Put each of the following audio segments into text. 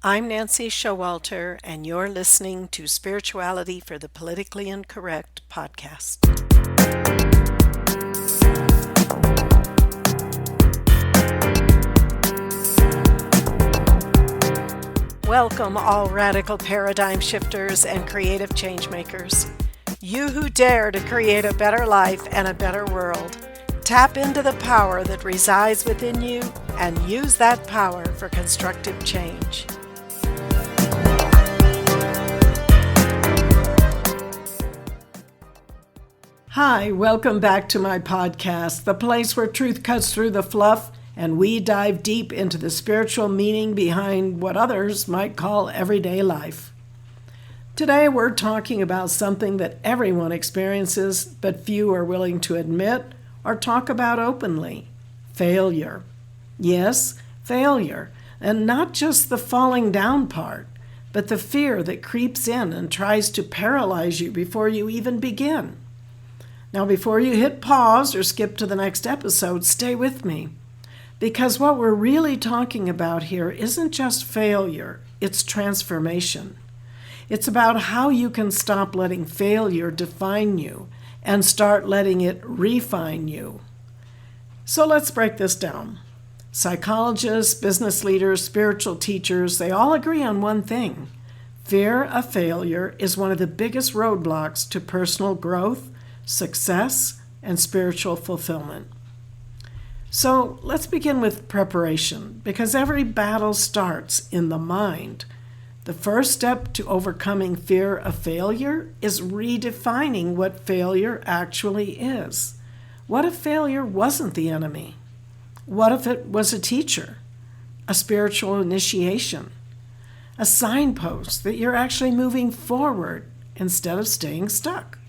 I'm Nancy Showalter, and you're listening to Spirituality for the Politically Incorrect podcast. Welcome, all radical paradigm shifters and creative change makers. You who dare to create a better life and a better world. Tap into the power that resides within you and use that power for constructive change. Hi, welcome back to my podcast, the place where truth cuts through the fluff and we dive deep into the spiritual meaning behind what others might call everyday life. Today we're talking about something that everyone experiences, but few are willing to admit or talk about openly: failure. Yes, failure, and not just the falling down part, but the fear that creeps in and tries to paralyze you before you even begin. Now, before you hit pause or skip to the next episode, stay with me. Because what we're really talking about here isn't just failure, it's transformation. It's about how you can stop letting failure define you and start letting it refine you. So let's break this down. Psychologists, business leaders, spiritual teachers, they all agree on one thing. Fear of failure is one of the biggest roadblocks to personal growth, success, and spiritual fulfillment. So let's begin with preparation, because every battle starts in the mind. The first step to overcoming fear of failure is redefining what failure actually is. What if failure wasn't the enemy? What if it was a teacher, a spiritual initiation, a signpost that you're actually moving forward instead of staying stuck?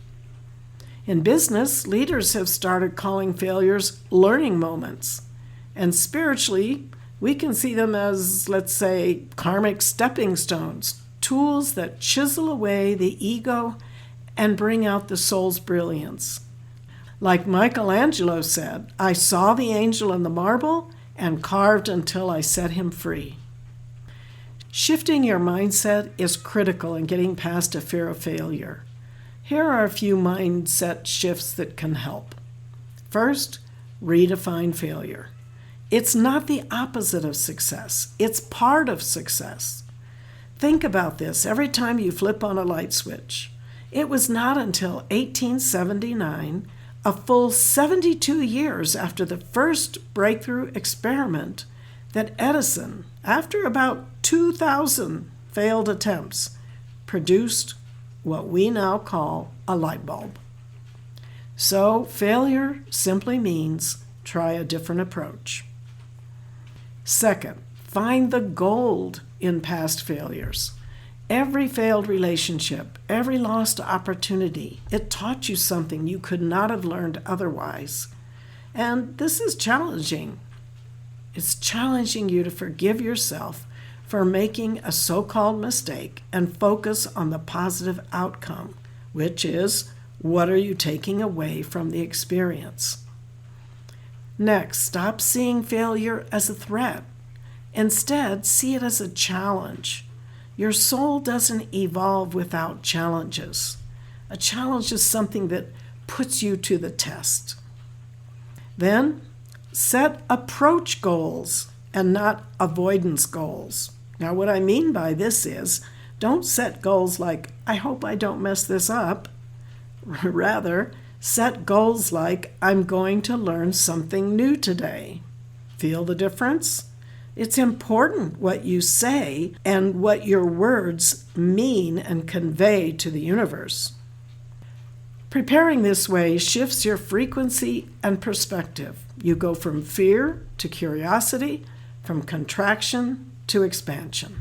In business, leaders have started calling failures learning moments. And spiritually, we can see them as, let's say, karmic stepping stones, tools that chisel away the ego and bring out the soul's brilliance. Like Michelangelo said, "I saw the angel in the marble and carved until I set him free." Shifting your mindset is critical in getting past a fear of failure. Here are a few mindset shifts that can help. First, redefine failure. It's not the opposite of success. It's part of success. Think about this every time you flip on a light switch. It was not until 1879, a full 72 years after the first breakthrough experiment, that Edison, after about 2,000 failed attempts, produced what we now call a light bulb. So failure simply means try a different approach. Second, find the gold in past failures. Every failed relationship, every lost opportunity, it taught you something you could not have learned otherwise. And this is challenging. It's challenging you to forgive yourself for making a so-called mistake and focus on the positive outcome, which is, what are you taking away from the experience? Next, stop seeing failure as a threat. Instead, see it as a challenge. Your soul doesn't evolve without challenges. A challenge is something that puts you to the test. Then, set approach goals and not avoidance goals. Now, what I mean by this is, don't set goals like, I hope I don't mess this up. Rather, set goals like, I'm going to learn something new today. Feel the difference? It's important what you say and what your words mean and convey to the universe. Preparing this way shifts your frequency and perspective. You go from fear to curiosity, from contraction to expansion.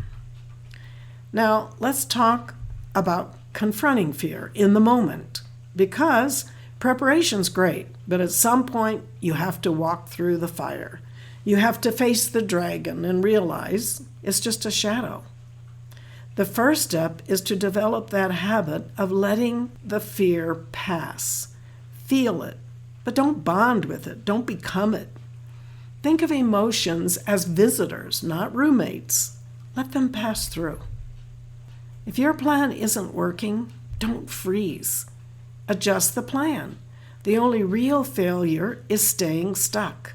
Now, let's talk about confronting fear in the moment, because preparation's great, but at some point you have to walk through the fire. You have to face the dragon and realize it's just a shadow. The first step is to develop that habit of letting the fear pass. Feel it, but don't bond with it. Don't become it. Think of emotions as visitors, not roommates. Let them pass through. If your plan isn't working, don't freeze. Adjust the plan. The only real failure is staying stuck.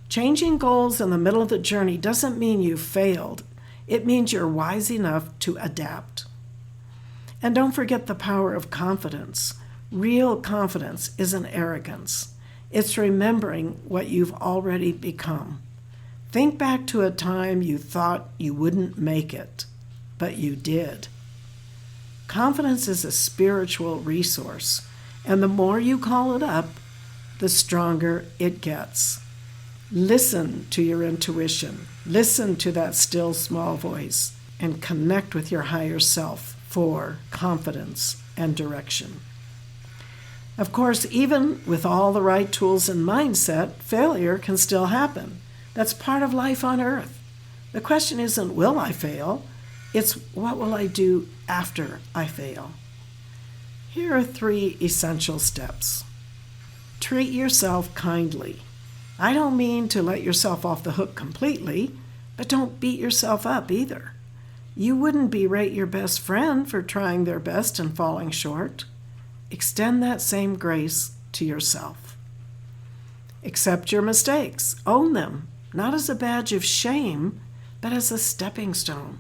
Changing goals in the middle of the journey doesn't mean you failed. It means you're wise enough to adapt. And don't forget the power of confidence. Real confidence isn't arrogance. It's remembering what you've already become. Think back to a time you thought you wouldn't make it, but you did. Confidence is a spiritual resource, and the more you call it up, the stronger it gets. Listen to your intuition. Listen to that still small voice and connect with your higher self for confidence and direction. Of course, even with all the right tools and mindset, failure can still happen. That's part of life on earth. The question isn't, will I fail? It's, what will I do after I fail? Here are 3 essential steps. Treat yourself kindly. I don't mean to let yourself off the hook completely, but don't beat yourself up either. You wouldn't berate your best friend for trying their best and falling short. Extend that same grace to yourself. Accept your mistakes. Own them, not as a badge of shame, but as a stepping stone.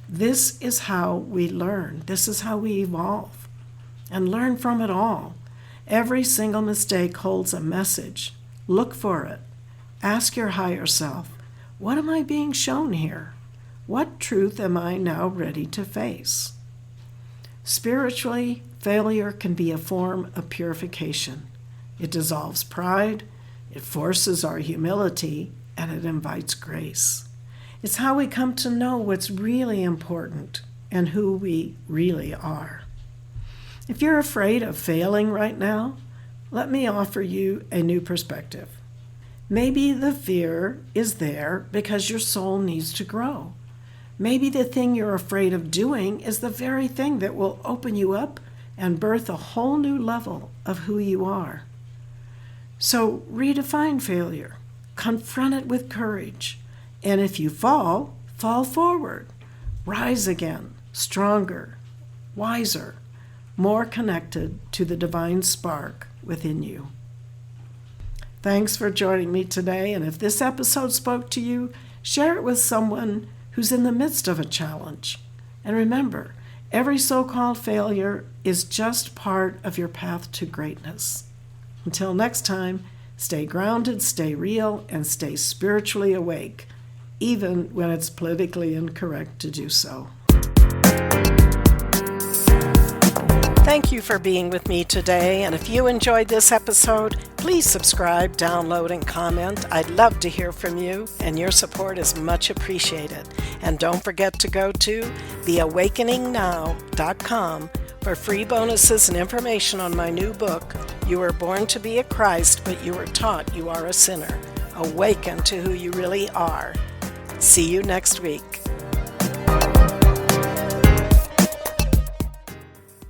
This is how we learn. This is how we evolve and learn from it all. Every single mistake holds a message. Look for it. Ask your higher self, what am I being shown here? What truth am I now ready to face? Spiritually, failure can be a form of purification. It dissolves pride, it forces our humility, and it invites grace. It's how we come to know what's really important and who we really are. If you're afraid of failing right now, let me offer you a new perspective. Maybe the fear is there because your soul needs to grow. Maybe the thing you're afraid of doing is the very thing that will open you up and birth a whole new level of who you are. So redefine failure. Confront it with courage. And if you fall, fall forward. Rise again, stronger, wiser, more connected to the divine spark within you. Thanks for joining me today, and if this episode spoke to you, share it with someone who's in the midst of a challenge. And remember, every so-called failure is just part of your path to greatness. Until next time, stay grounded, stay real, and stay spiritually awake, even when it's politically incorrect to do so. Thank you for being with me today, and if you enjoyed this episode, please subscribe, download, and comment. I'd love to hear from you, and your support is much appreciated. And don't forget to go to theawakeningnow.com for free bonuses and information on my new book, You Were Born to Be a Christ, but You Were Taught You Are a Sinner. Awaken to who you really are. See you next week.